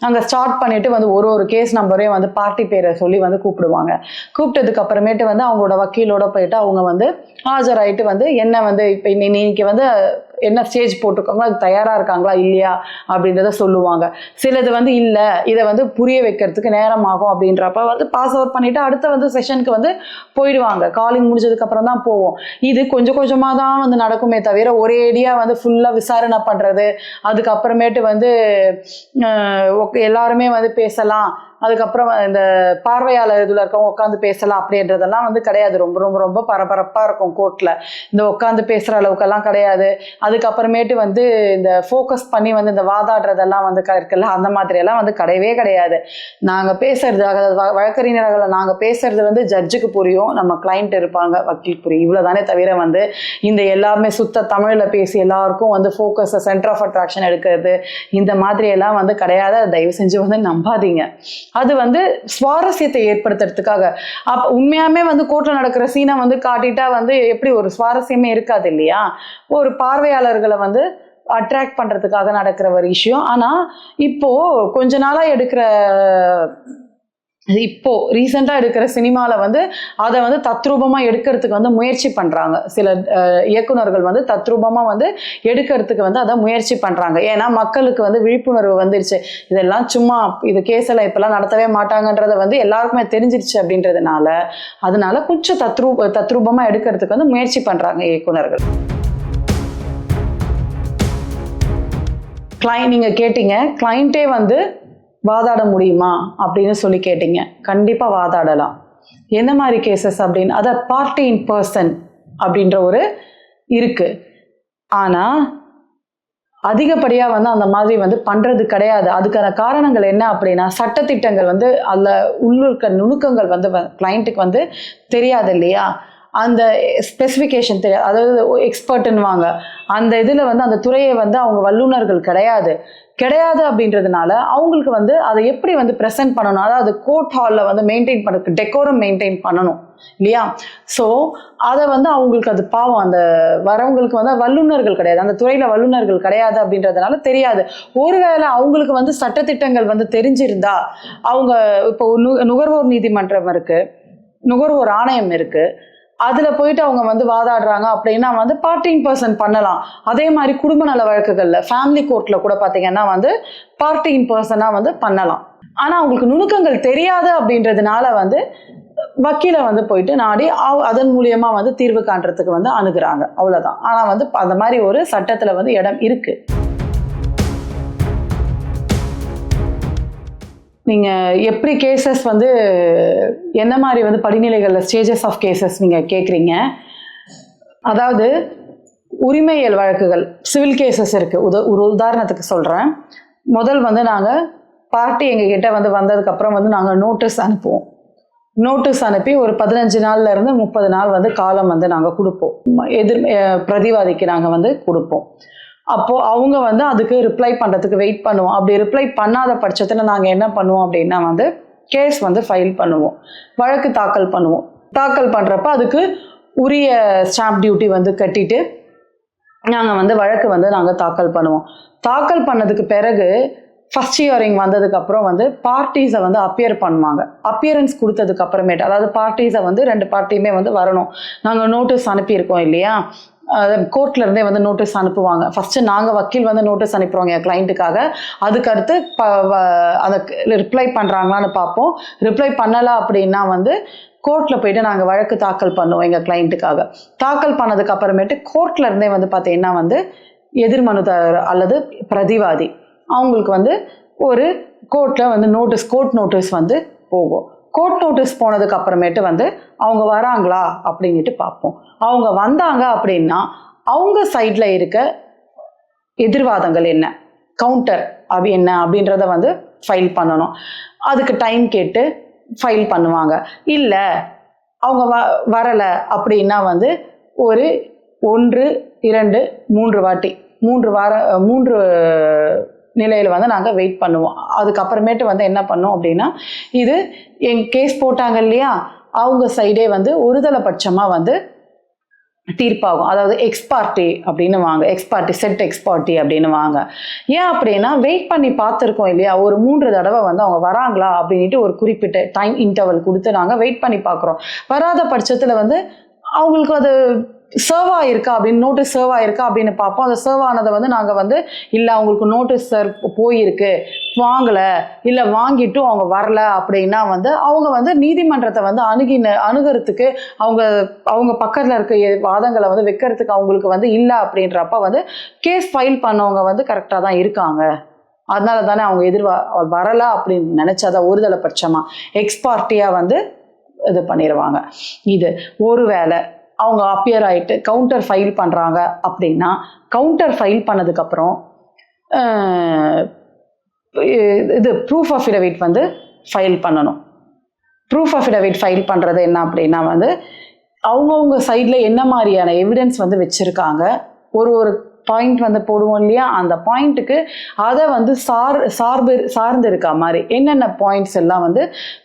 அங்கே ஸ்டார்ட் பண்ணிட்டு வந்து ஒரு கேஸ் நம்பரையும் வந்து பார்ட்டி பேரை சொல்லி வந்து கூப்பிடுவாங்க. கூப்பிட்டதுக்கு அப்புறமேட்டு வந்து அவங்களோட வக்கீலோட போயிட்டு அவங்க வந்து ஆஜராயிட்டு வந்து என்ன வந்து இப்போ இன்னைக்கு வந்து என்ன ஸ்டேஜ் போட்டிருக்காங்களோ அது தயாராக இருக்காங்களா இல்லையா அப்படின்றத சொல்லுவாங்க. சிலது வந்து இல்லை, இதை வந்து புரிய வைக்கிறதுக்கு நேரம் ஆகும் அப்படின்றப்ப வந்து பாஸ் அவுட் பண்ணிட்டு அடுத்த வந்து செஷனுக்கு வந்து போயிடுவாங்க. காலிங் முடிஞ்சதுக்கு அப்புறம் தான் போவோம். இது கொஞ்சம் கொஞ்சமாக தான் வந்து நடக்குமே தவிர ஒரேடியாக வந்து ஃபுல்லாக விசாரணை பண்ணுறது, அதுக்கப்புறமேட்டு வந்து எல்லாருமே வந்து பேசலாம், அதுக்கப்புறம் இந்த பார்வையாளர் இதில் இருக்கவங்க உட்காந்து பேசலாம் அப்படின்றதெல்லாம் வந்து கிடையாது. ரொம்ப ரொம்ப ரொம்ப பரபரப்பாக இருக்கும் கோர்ட்டில். இந்த உட்காந்து பேசுகிற அளவுக்கெல்லாம் கிடையாது. அதுக்கப்புறமேட்டு வந்து இந்த ஃபோக்கஸ் பண்ணி வந்து இந்த வாதாடுறதெல்லாம் வந்து இருக்குல்ல, அந்த மாதிரியெல்லாம் வந்து கிடையவே கிடையாது. நாங்கள் பேசுறது, வழக்கறிஞர்களை நாங்கள் பேசுறது வந்து ஜட்ஜுக்கு புரியும், நம்ம கிளைண்ட் இருப்பாங்க, வக்கீல் புரியும், இவ்வளோதானே தவிர வந்து இந்த எல்லாமே சுத்த தமிழில் பேசி எல்லாருக்கும் வந்து ஃபோக்கஸை சென்டர் ஆஃப் அட்ராக்ஷன் எடுக்கிறது இந்த மாதிரியெல்லாம் வந்து கிடையாது. தயவு செஞ்சு வந்து நம்பாதீங்க. அது வந்து சுவாரஸ்யத்தை ஏற்படுத்துறதுக்காக. அப்ப உண்மையாமே வந்து கோர்ட்ல நடக்கிற சீனை வந்து காட்டிட்டா வந்து எப்படி ஒரு சுவாரஸ்யமே இருக்காது இல்லையா? ஒரு பார்வையாளர்களை வந்து அட்ராக்ட் பண்றதுக்காக நடக்கிற ஒரு விஷயம். ஆனா இப்போ கொஞ்ச நாளா இப்போ ரீசெண்டாக எடுக்கிற சினிமாவில் வந்து அதை வந்து தத்ரூபமாக எடுக்கிறதுக்கு வந்து முயற்சி பண்ணுறாங்க. சில இயக்குநர்கள் வந்து தத்ரூபமாக வந்து எடுக்கிறதுக்கு வந்து அதை முயற்சி பண்ணுறாங்க. ஏன்னா மக்களுக்கு வந்து விழிப்புணர்வு வந்துருச்சு, இதெல்லாம் சும்மா இது கேஸெல்லாம் இப்போல்லாம் நடத்தவே மாட்டாங்கன்றதை வந்து எல்லாருக்குமே தெரிஞ்சிருச்சு அப்படின்றதுனால அதனால கொஞ்சம் தத்ரூபமாக எடுக்கிறதுக்கு வந்து முயற்சி பண்ணுறாங்க இயக்குநர்கள். நீங்கள் கேட்டீங்க, கிளைண்ட்டே வந்து வாதாட முடியுமா அப்படின்னு சொல்லி கேட்டீங்க. கண்டிப்பாக வாதாடலாம். எந்த மாதிரி கேசஸ் அப்படின்னு, அதை பார்ட்டி இன் பர்சன் அப்படின்ற ஒரு இருக்கு. ஆனால் அதிகப்படியாக வந்து அந்த மாதிரி வந்து பண்ணுறது கிடையாது. அதுக்கான காரணங்கள் என்ன அப்படின்னா, சட்டத்திட்டங்கள் வந்து அதில் உள்ளுர்க்க நுணுக்கங்கள் வந்து கிளைண்ட்டுக்கு வந்து தெரியாது இல்லையா? அந்த ஸ்பெசிஃபிகேஷன் தெரியாது, அதாவது எக்ஸ்பர்ட்டுன்னுவாங்க. அந்த இதில் வந்து அந்த துறையை வந்து அவங்க வல்லுநர்கள் கிடையாது அப்படின்றதுனால அவங்களுக்கு வந்து அதை எப்படி வந்து ப்ரெசென்ட் பண்ணணும், அதாவது கோர்ட் ஹாலில் வந்து மெயின்டைன் பண்ண டெக்கோரம் மெயின்டைன் பண்ணணும் இல்லையா? ஸோ அதை வந்து அவங்களுக்கு அது பாவம், அந்த வரவங்களுக்கு வந்து வல்லுநர்கள் கிடையாது, அந்த துறையில் வல்லுநர்கள் கிடையாது அப்படின்றதுனால தெரியாது. ஒருவேளை அவங்களுக்கு வந்து சட்டத்திட்டங்கள் வந்து தெரிஞ்சிருந்தா, அவங்க இப்போ நுகர்வோர் நீதிமன்றம் இருக்குது, நுகர்வோர் ஆணையம் இருக்குது, அதில் போயிட்டு அவங்க வந்து வாதாடுறாங்க அப்படின்னா வந்து பார்ட்டி இன் பர்சன் பண்ணலாம். அதே மாதிரி குடும்ப நல வழக்குகளில் ஃபேமிலி கோர்ட்டில் கூட பார்த்தீங்கன்னா வந்து பார்ட்டி இன் பர்சனாக வந்து பண்ணலாம். ஆனால் அவங்களுக்கு நுணுக்கங்கள் தெரியாது அப்படின்றதுனால வந்து வக்கீலை வந்து போயிட்டு நாடி அதன் மூலியமா வந்து தீர்வு காண்றதுக்கு வந்து அணுகுறாங்க, அவ்வளோதான். ஆனால் வந்து அந்த மாதிரி ஒரு சட்டத்தில் வந்து இடம் இருக்கு. நீங்கள் எப்படி கேசஸ் வந்து என்ன மாதிரி வந்து படிநிலைகளில் ஸ்டேஜஸ் ஆஃப் கேசஸ் நீங்கள் கேட்குறீங்க. அதாவது உரிமையியல் வழக்குகள், சிவில் கேசஸ் இருக்குது. ஒரு உதாரணத்துக்கு சொல்கிறேன். முதல் வந்து நாங்கள் பார்ட்டி எங்ககிட்ட வந்து வந்ததுக்கப்புறம் வந்து நாங்கள் நோட்டீஸ் அனுப்புவோம். நோட்டீஸ் அனுப்பி ஒரு 15 நாள்லேருந்து 30 நாள் வந்து காலம் வந்து நாங்கள் கொடுப்போம். பிரதிவாதிக்கு நாங்கள் வந்து கொடுப்போம். அப்போது அவங்க வந்து அதுக்கு ரிப்ளை பண்ணுறதுக்கு வெயிட் பண்ணுவோம். அப்படி ரிப்ளை பண்ணாத பட்சத்தில் நாங்கள் என்ன பண்ணுவோம் அப்படின்னா வந்து கேஸ் வந்து ஃபைல் பண்ணுவோம், வழக்கு தாக்கல் பண்ணுவோம். தாக்கல் பண்ணுறப்ப அதுக்கு உரிய ஸ்டாம்ப் டியூட்டி வந்து கட்டிட்டு நாங்கள் வந்து வழக்கு வந்து நாங்கள் தாக்கல் பண்ணுவோம். தாக்கல் பண்ணதுக்கு பிறகு ஃபர்ஸ்ட் ஹியரிங் வந்ததுக்கப்புறம் வந்து பார்ட்டிஸை வந்து அப்பியர் பண்ணுவாங்க. அப்பியரன்ஸ் கொடுத்ததுக்கு அப்புறமேட்டு, அதாவது பார்ட்டிஸை வந்து 2 பார்ட்டியுமே வந்து வரணும். நாங்கள் நோட்டீஸ் அனுப்பியிருக்கோம் இல்லையா, கோர்ட்ல இருந்தே வந்து நோட்டீஸ் அனுப்புவாங்க. ஃபர்ஸ்ட் நாங்கள் வக்கீல் வந்து நோட்டீஸ் அனுப்புறோங்க என் கிளைண்ட்டுக்காக. அதுக்கடுத்து அதை ரிப்ளை பண்ணுறாங்களான்னு பார்ப்போம். ரிப்ளை பண்ணலை அப்படின்னா வந்து கோர்ட்டில் போயிட்டு நாங்கள் வழக்கு தாக்கல் பண்ணுவோம் எங்கள் கிளைண்ட்டுக்காக. தாக்கல் பண்ணதுக்கு அப்புறமேட்டு கோர்ட்ல இருந்தே வந்து பார்த்தீங்கன்னா வந்து எதிர்மனுதாரர் அல்லது பிரதிவாதி அவங்களுக்கு வந்து ஒரு கோர்ட்டில் வந்து கோர்ட் நோட்டீஸ் வந்து போகும். கோர்ட் நோட்டீஸ் போனதுக்கு அப்புறமேட்டு வந்து அவங்க வராங்களா அப்படின்ட்டு பார்ப்போம். அவங்க வந்தாங்க அப்படின்னா அவங்க சைடில் இருக்க எதிர்வாதங்கள் என்ன, கவுண்டர் என்ன அப்படின்றத வந்து ஃபைல் பண்ணணும். அதுக்கு டைம் கேட்டு ஃபைல் பண்ணுவாங்க. இல்லை அவங்க வரலை அப்படின்னா வந்து ஒரு 1, 2, 3 வாட்டி 3 நிலையில் வந்து நாங்கள் வெயிட் பண்ணுவோம். அதுக்கப்புறமேட்டு வந்து என்ன பண்ணோம் அப்படின்னா, இது கேஸ் போட்டாங்க இல்லையா, அவங்க சைடே வந்து ஒருதலைபட்சமாக வந்து தீர்ப்பாகும். அதாவது எக்ஸ்பார்ட்டி அப்படின்னு வாங்க, எக்ஸ்பார்ட்டி செட் எக்ஸ்பார்ட்டி அப்படின்னு வாங்க. ஏன் அப்படின்னா வெயிட் பண்ணி பார்த்துருக்கோம் இல்லையா, ஒரு 3 தடவை வந்து அவங்க வராங்களா அப்படின்ட்டு ஒரு குறிப்பிட்ட டைம் இன்டர்வல் கொடுத்து நாங்கள் வெயிட் பண்ணி பார்க்குறோம். வராத பட்சத்தில் வந்து அவங்களுக்கு அது சர்வ் ஆயிருக்கா அப்படின்னு, நோட்டீஸ் சர்வ் ஆயிருக்கா அப்படின்னு பார்ப்போம். அந்த சர்வ் ஆனதை வந்து நாங்கள் வந்து இல்லை அவங்களுக்கு நோட்டீஸ் போயிருக்கு, வாங்கலை, இல்லை வாங்கிட்டும் அவங்க வரல அப்படின்னா வந்து அவங்க வந்து நீதிமன்றத்தை வந்து அணுகிறதுக்கு அவங்க பக்கத்தில் இருக்க வாதங்களை வந்து வைக்கிறதுக்கு அவங்களுக்கு வந்து இல்லை அப்படின்றப்ப வந்து கேஸ் ஃபைல் பண்ணவங்க வந்து கரெக்டாக தான் இருக்காங்க. அதனால தானே அவங்க வரலை அப்படின்னு நினச்சாதான் ஒருதலை பட்சமாக எக்ஸ்பார்ட்டியாக வந்து இது பண்ணிடுவாங்க. இது ஒருவேளை அவங்க அப்பியர் ஆகிட்டு கவுண்டர் ஃபைல் பண்ணுறாங்க அப்படின்னா கவுண்டர் ஃபைல் பண்ணதுக்கப்புறம் இது ப்ரூஃப் ஆஃப் அஃபிடவிட் வந்து ஃபைல் பண்ணணும். ப்ரூஃப் ஆஃப் அஃபிடவிட் ஃபைல் பண்ணுறது என்ன அப்படின்னா வந்து அவங்கவுங்க சைடில் என்ன மாதிரியான எவிடன்ஸ் வந்து வச்சுருக்காங்க, ஒரு பாயிண்ட் வந்து போடுவோம் இல்லையா, அந்த பாயிண்ட்டுக்கு அதை வந்து சார்ந்து இருக்கா மாதிரி என்னென்ன பாயிண்ட்ஸ் எல்லாம் வந்து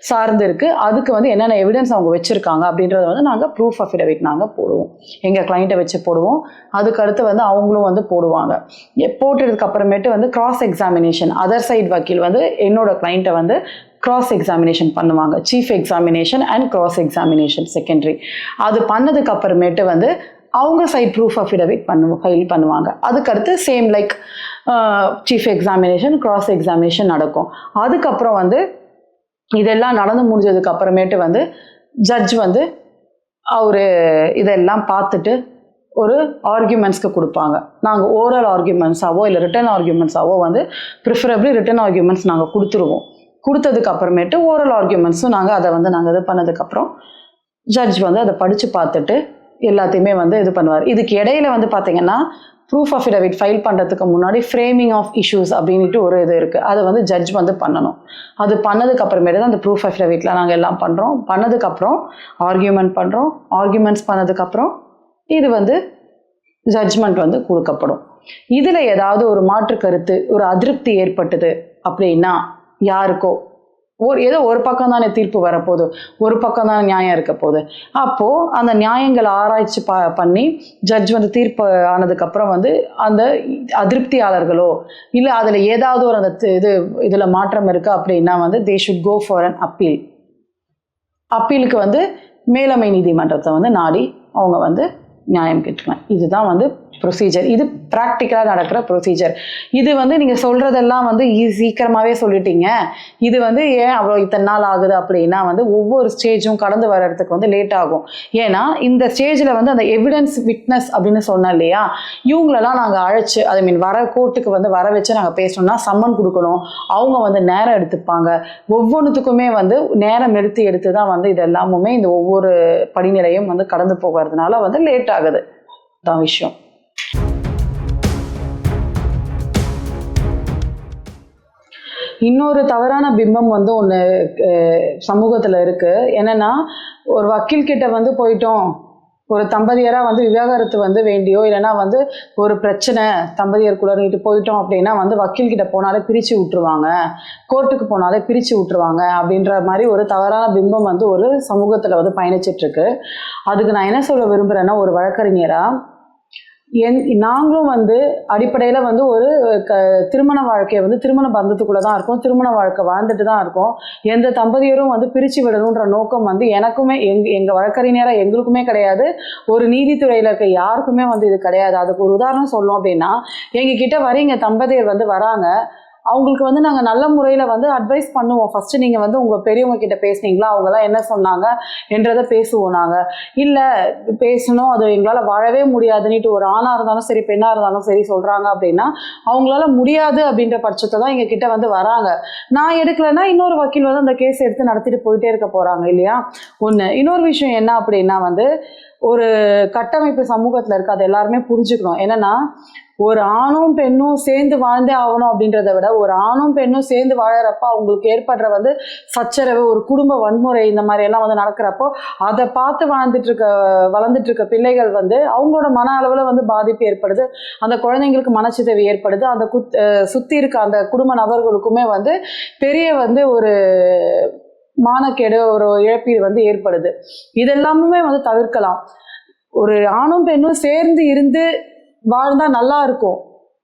சார்ந்து இருக்குது, அதுக்கு வந்து என்னென்ன எவிடன்ஸ் அவங்க வச்சுருக்காங்க அப்படின்றத வந்து நாங்கள் ப்ரூஃப் ஆஃப் அஃபிடவிட் நாங்கள் போடுவோம். எங்கள் கிளைண்ட்டை வச்சு போடுவோம். அதுக்கடுத்து வந்து அவங்களும் வந்து போடுவாங்க. போட்டதுக்கு அப்புறமேட்டு வந்து கிராஸ் எக்ஸாமினேஷன், அதர் சைட் வக்கீல் வந்து என்னோட கிளைண்ட்டை வந்து கிராஸ் எக்ஸாமினேஷன் பண்ணுவாங்க. Chief examination and cross examination secondary. அது பண்ணதுக்கு அப்புறமேட்டு வந்து அவங்க side proof of affidavit file பண்ணுவாங்க. அதுக்கடுத்து same like chief examination cross examination நடக்கும். அதுக்கப்புறம் வந்து இதெல்லாம் நடந்து முடிஞ்சதுக்கு அப்புறமேட்டு வந்து ஜட்ஜ் வந்து அவர் இதெல்லாம் பார்த்துட்டு ஒரு ஆர்கியூமெண்ட்ஸ்க்கு கொடுப்பாங்க. நாங்கள் ஓரல் ஆர்கியூமெண்ட்ஸாவோ இல்லை ரிட்டன் ஆர்கியூமெண்ட்ஸாவோ வந்து ப்ரிஃபரபிளி ரிட்டன் ஆர்கியூமெண்ட்ஸ் நாங்கள் கொடுத்துருவோம். கொடுத்ததுக்கு அப்புறமேட்டு ஓரல் ஆர்கியூமெண்ட்ஸும் நாங்கள் இது பண்ணதுக்கப்புறம் ஜட்ஜ் வந்து அதை படித்து பார்த்துட்டு எல்லாத்தையுமே வந்து இது பண்ணுவார். இதுக்கு இடையில வந்து பார்த்தீங்கன்னா ப்ரூஃப் ஆஃப் அஃபிடவிட் ஃபைல் பண்ணுறதுக்கு முன்னாடி ஃப்ரேமிங் ஆஃப் இஷ்யூஸ் அப்படின்ட்டு ஒரு இது இருக்குது. அதை வந்து ஜட்ஜ் வந்து பண்ணணும். அது பண்ணதுக்கு அப்புறமேட்டு தான் அந்த ப்ரூஃப் ஆஃப் அஃபிடவிட்லாம் நாங்கள் எல்லாம் பண்ணுறோம். பண்ணதுக்கப்புறம் ஆர்கியூமெண்ட் பண்ணுறோம். ஆர்கியூமெண்ட்ஸ் பண்ணதுக்கப்புறம் இது வந்து ஜட்ஜ்மெண்ட் வந்து கொடுக்கப்படும். இதில் ஏதாவது ஒரு மாற்று கருத்து, ஒரு அதிருப்தி ஏற்பட்டது அப்படின்னா யாருக்கோ ஏதோ ஒரு பக்கம் தானே தீர்ப்பு வரப்போகுது, ஒரு பக்கம் தானே நியாயம் இருக்க போகுது. அப்போது அந்த நியாயங்களை ஆராய்ச்சி பண்ணி ஜட்ஜ் வந்து தீர்ப்பு ஆனதுக்கப்புறம் வந்து அந்த அதிருப்தியாளர்களோ இல்லை அதில் ஏதாவது ஒரு அந்த இதில் மாற்றம் இருக்குது அப்படின்னா வந்து they should go for an appeal. அப்பீலுக்கு வந்து மேலமை நீதிமன்றத்தை வந்து நாடி அவங்க வந்து நியாயம் கேட்டுக்கலாம். இதுதான் வந்து ப்ரொசீஜர். இது ப்ராக்டிக்கலாக நடக்கிற ப்ரொசீஜர். இது வந்து நீங்கள் சொல்கிறதெல்லாம் வந்து சீக்கிரமாகவே சொல்லிட்டீங்க, இது வந்து ஏன் அவ்வளோ இத்தனை நாள் ஆகுது அப்படின்னா வந்து ஒவ்வொரு ஸ்டேஜும் கடந்து வர்றதுக்கு வந்து லேட் ஆகும். ஏன்னா இந்த ஸ்டேஜில் வந்து அந்த எவிடன்ஸ் விட்னஸ் அப்படின்னு சொன்னோம் இல்லையா, இவங்களெல்லாம் நாங்கள் அழைச்சி வர கோர்ட்டுக்கு வந்து வர வச்சு நாங்கள் பேசணும்னா சம்மன் கொடுக்கணும். அவங்க வந்து நேரம் எடுத்துப்பாங்க. ஒவ்வொன்றுத்துக்குமே வந்து நேரம் எடுத்து தான் வந்து இது எல்லாமுமே இந்த ஒவ்வொரு படிநிலையும் வந்து கடந்து போகிறதுனால வந்து லேட் ஆகுது தான் விஷயம். இன்னொரு தவறான பிம்பம் வந்து ஒன்று சமூகத்தில் இருக்குது. என்னென்னா, ஒரு வக்கீல் கிட்ட வந்து போயிட்டோம், ஒரு தம்பதியராக வந்து விவாகரத்து வந்து வேண்டியோ இல்லைனா வந்து ஒரு பிரச்சனை தம்பதியருக்குள்ளே போயிட்டோம் அப்படின்னா வந்து வக்கீல்கிட்ட போனாலே பிரித்து விட்டுருவாங்க, கோர்ட்டுக்கு போனாலே பிரித்து விட்டுருவாங்க அப்படின்ற மாதிரி ஒரு தவறான பிம்பம் வந்து ஒரு சமூகத்தில் வந்து பயணிச்சிட்ருக்கு. அதுக்கு நான் என்ன சொல்ல விரும்புகிறேன்னா, ஒரு வழக்கறிஞராக நாங்களும் வந்து அடிப்படையில் வந்து ஒரு திருமண வாழ்க்கையை வந்து திருமண பந்தத்துக்குள்ளே தான் இருக்கோம், திருமண வாழ்க்கை வாழ்ந்துட்டு தான் இருக்கோம். எந்த தம்பதியரும் வந்து பிரித்து விடணுன்ற நோக்கம் வந்து எனக்குமே எங்கள் வழக்கறிஞராக எங்களுக்குமே கிடையாது, ஒரு நீதித்துறையில் இருக்க யாருக்குமே வந்து இது கிடையாது. அதுக்கு ஒரு உதாரணம் சொல்லணும் அப்படின்னா, எங்ககிட்ட வரீங்க தம்பதியர் வந்து வராங்க, அவங்களுக்கு வந்து நாங்கள் நல்ல முறையில் வந்து அட்வைஸ் பண்ணுவோம். ஃபஸ்ட்டு நீங்கள் வந்து உங்கள் பெரியவங்க கிட்ட பேசுனீங்களா, அவங்களாம் என்ன சொன்னாங்க என்றதை பேசுவோம். நாங்கள் இல்லை பேசணும், அது எங்களால் வாழவே முடியாதுன்னுட்டு ஒரு ஆணாக இருந்தாலும் சரி பெண்ணாக இருந்தாலும் சரி சொல்கிறாங்க அப்படின்னா அவங்களால முடியாது அப்படின்ற பட்சத்தை தான் எங்கள் கிட்ட வந்து வராங்க. நான் எடுக்கலைன்னா இன்னொரு வக்கீல் வந்து அந்த கேஸ் எடுத்து நடத்திட்டு போயிட்டே இருக்க போகிறாங்க இல்லையா. ஒன்று. இன்னொரு விஷயம் என்ன அப்படின்னா வந்து ஒரு கட்டமைப்பு சமூகத்தில் இருக்குது, அது எல்லாருமே புரிஞ்சுக்கணும். என்னென்னா, ஒரு ஆணும் பெண்ணும் சேர்ந்து வாழ்ந்தே ஆகணும் அப்படின்றத விட ஒரு ஆணும் பெண்ணும் சேர்ந்து வாழறப்ப அவங்களுக்கு ஏற்படுற வந்து சச்சரவு, ஒரு குடும்ப வன்முறை இந்த மாதிரி எல்லாம் வந்து நடக்கிறப்போ அதை பார்த்து வளர்ந்துட்டு இருக்க பிள்ளைகள் வந்து அவங்களோட மன அளவில் வந்து பாதிப்பு ஏற்படுது, அந்த குழந்தைங்களுக்கு மனச்சிதைவு ஏற்படுது, அந்த சுற்றி இருக்க அந்த குடும்ப நபர்களுக்குமே வந்து பெரிய வந்து ஒரு மானக்கேடு, ஒரு இழப்பீடு வந்து ஏற்படுது. இதெல்லாமே வந்து தவிர்க்கலாம். ஒரு ஆணும் பெண்ணும் சேர்ந்து இருந்து வாழ்ந்தா நல்லா இருக்கும்,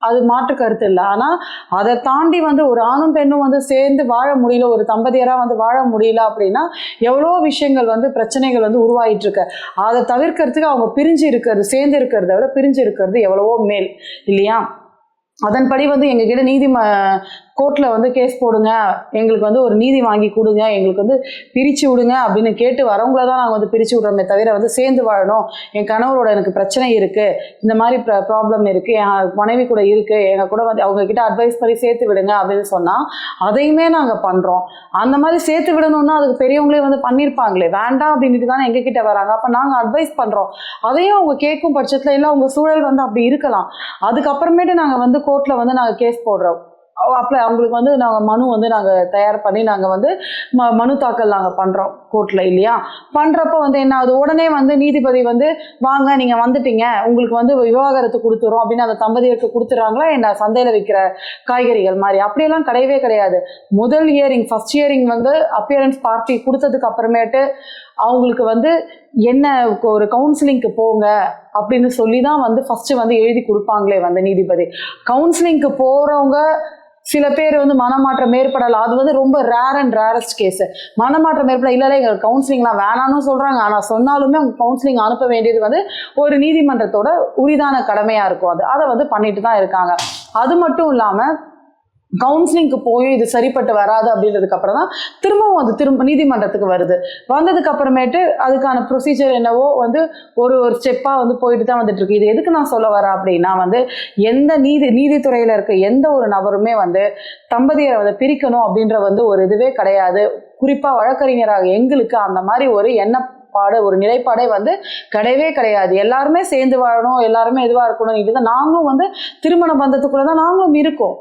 அது மாற்று கருத்து இல்லை. ஆனால் அதை தாண்டி வந்து ஒரு ஆணும் பெண்ணும் வந்து சேர்ந்து வாழ முடியல, ஒரு தம்பதியராக வந்து வாழ முடியல அப்படின்னா எவ்வளோ விஷயங்கள் வந்து பிரச்சனைகள் வந்து உருவாகிட்டு இருக்கு. அதை தவிர்க்கிறதுக்கு அவங்க பிரிஞ்சு இருக்கிறது, சேர்ந்து இருக்கிறத விட பிரிஞ்சு இருக்கிறது எவ்வளவோ மேல் இல்லையா? அதன்படி வந்து எங்ககிட்ட கோர்ட்டில் வந்து கேஸ் போடுங்க, எங்களுக்கு வந்து ஒரு நீதி வாங்கி கொடுங்க, எங்களுக்கு வந்து பிரித்து விடுங்க அப்படின்னு கேட்டு வரவங்கள தான் நாங்கள் வந்து பிரித்து விடுறோமே தவிர வந்து சேர்ந்து வாழணும், என் கணவரோட எனக்கு பிரச்சனை இருக்குது, இந்த மாதிரி ப்ராப்ளம் இருக்குது, என் மனைவி கூட இருக்குது, எங்கள் கூட வந்து அவங்கக்கிட்ட அட்வைஸ் பண்ணி சேர்த்து விடுங்க அப்படின்னு சொன்னால் அதையுமே நாங்கள் பண்ணுறோம். அந்த மாதிரி சேர்த்து விடணும்னா அதுக்கு பெரியவங்களே வந்து பண்ணியிருப்பாங்களே, வேண்டாம் அப்படின்ட்டு தானே எங்ககிட்ட வராங்க. அப்போ நாங்கள் அட்வைஸ் பண்ணுறோம், அதையும் அவங்க கேட்கும் பட்சத்தில் இல்லை அவங்க சூழல் வந்து அப்படி இருக்கலாம். அதுக்கப்புறமேட்டு நாங்கள் வந்து கோர்ட்டில் வந்து நாங்கள் கேஸ் போடுறோம். அப்போ அவங்களுக்கு வந்து நாங்கள் மனு வந்து நாங்கள் தயார் பண்ணி நாங்கள் வந்து மனு தாக்கல் நாங்கள் பண்ணுறோம் கோர்ட்டில் இல்லையா? பண்ணுறப்ப வந்து என்ன ஆகுது, உடனே வந்து நீதிபதி வந்து வாங்க நீங்கள் வந்துட்டீங்க, உங்களுக்கு வந்து விவாகரத்து கொடுத்துரும் அப்படின்னு அந்த தம்பதியருக்கு கொடுத்துறாங்களா என்ன? சந்தையில் விற்கிற காய்கறிகள் மாதிரி அப்படியெல்லாம் கிடையவே கிடையாது. முதல் ஹியரிங், ஃபர்ஸ்ட் ஹியரிங் வந்து அப்பியரன்ஸ் பார்ட்டி கொடுத்ததுக்கு அப்புறமேட்டு அவங்களுக்கு வந்து என்ன ஒரு கவுன்சிலிங்க்கு போங்க அப்படின்னு சொல்லி தான் வந்து ஃபஸ்ட்டு வந்து எழுதி கொடுப்பாங்களே வந்து நீதிபதி. கவுன்சிலிங்க்கு போகிறவங்க சில பேர் வந்து மனமாற்றம் ஏற்படலாம், அது வந்து ரொம்ப ரேர் அண்ட் ரேரஸ்ட் கேஸு. மனமாற்றம் ஏற்பட இல்லை எங்களுக்கு கவுன்சிலிங்லாம் வேணான்னு சொல்கிறாங்க, ஆனால் சொன்னாலுமே அவங்க கவுன்சிலிங் அனுப்ப வேண்டியது வந்து ஒரு நீதிமன்றத்தோட உரிதான கடமையாக இருக்கும். அதை வந்து பண்ணிட்டு தான் இருக்காங்க. அது மட்டும் இல்லாமல் கவுன்சிலிங்க்கு போய் இது சரிப்பட்டு வராது அப்படின்றதுக்கு அப்புறம் தான் திரும்பவும் அது நீதிமன்றத்துக்கு வருது. வந்ததுக்கு அப்புறமேட்டு அதுக்கான ப்ரொசீஜர் என்னவோ வந்து ஒரு ஸ்டெப்பாக வந்து போயிட்டு தான் வந்துட்டு இருக்கு. இது எதுக்கு நான் சொல்ல வரேன் அப்படின்னா வந்து எந்த நீதித்துறையில் இருக்க எந்த ஒரு நபருமே வந்து தம்பதியரை வந்து பிரிக்கணும் அப்படின்ற வந்து ஒரு இதுவே கிடையாது. குறிப்பாக வழக்கறிஞராக எங்களுக்கு அந்த மாதிரி ஒரு ஒரு நிலைப்பாடே வந்து கிடையவே கிடையாது. எல்லாருமே சேர்ந்து வாழணும், எல்லாருமே இதுவாக இருக்கணும், இதுதான் நாங்களும் வந்து திருமண பந்தத்துக்குள்ள தான் நாங்களும் இருக்கோம்.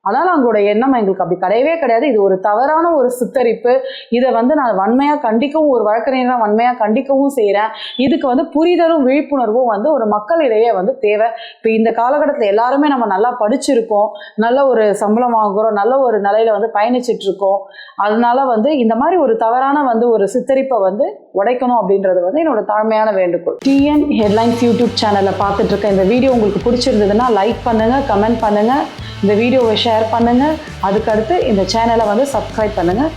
அதனால் அவங்களோட எண்ணம் எங்களுக்கு அப்படி கிடையவே கிடையாது. இது ஒரு தவறான ஒரு சித்தரிப்பு. இதை வந்து நான் வன்மையாக கண்டிக்கவும், ஒரு வழக்கறிஞராக வன்மையாக கண்டிக்கவும் செய்கிறேன். இதுக்கு வந்து புரிதலும் விழிப்புணர்வும் வந்து ஒரு மக்களிடையே வந்து தேவை. இப்போ இந்த காலகட்டத்தில் எல்லாருமே நம்ம நல்லா படிச்சிருக்கோம், நல்ல ஒரு சம்பளம் வாங்குகிறோம், நல்ல ஒரு நிலையில வந்து பயணிச்சுட்டு இருக்கோம். அதனால வந்து இந்த மாதிரி ஒரு தவறான வந்து ஒரு சித்தரிப்பை வந்து உடைக்கணும் அப்படின்றது வந்து என்னோட தாழ்மையான வேண்டுகோள். டிஎன் ஹெட்லைன்ஸ் யூடியூப் சேனலில் பார்த்துட்டு இருக்க இந்த வீடியோ உங்களுக்கு பிடிச்சிருந்ததுன்னா லைக் பண்ணுங்கள், கமெண்ட் பண்ணுங்கள், இந்த வீடியோவை ஷேர் பண்ணுங்கள், அதுக்கடுத்து இந்த சேனலை வந்து சப்ஸ்கிரைப் பண்ணுங்கள்.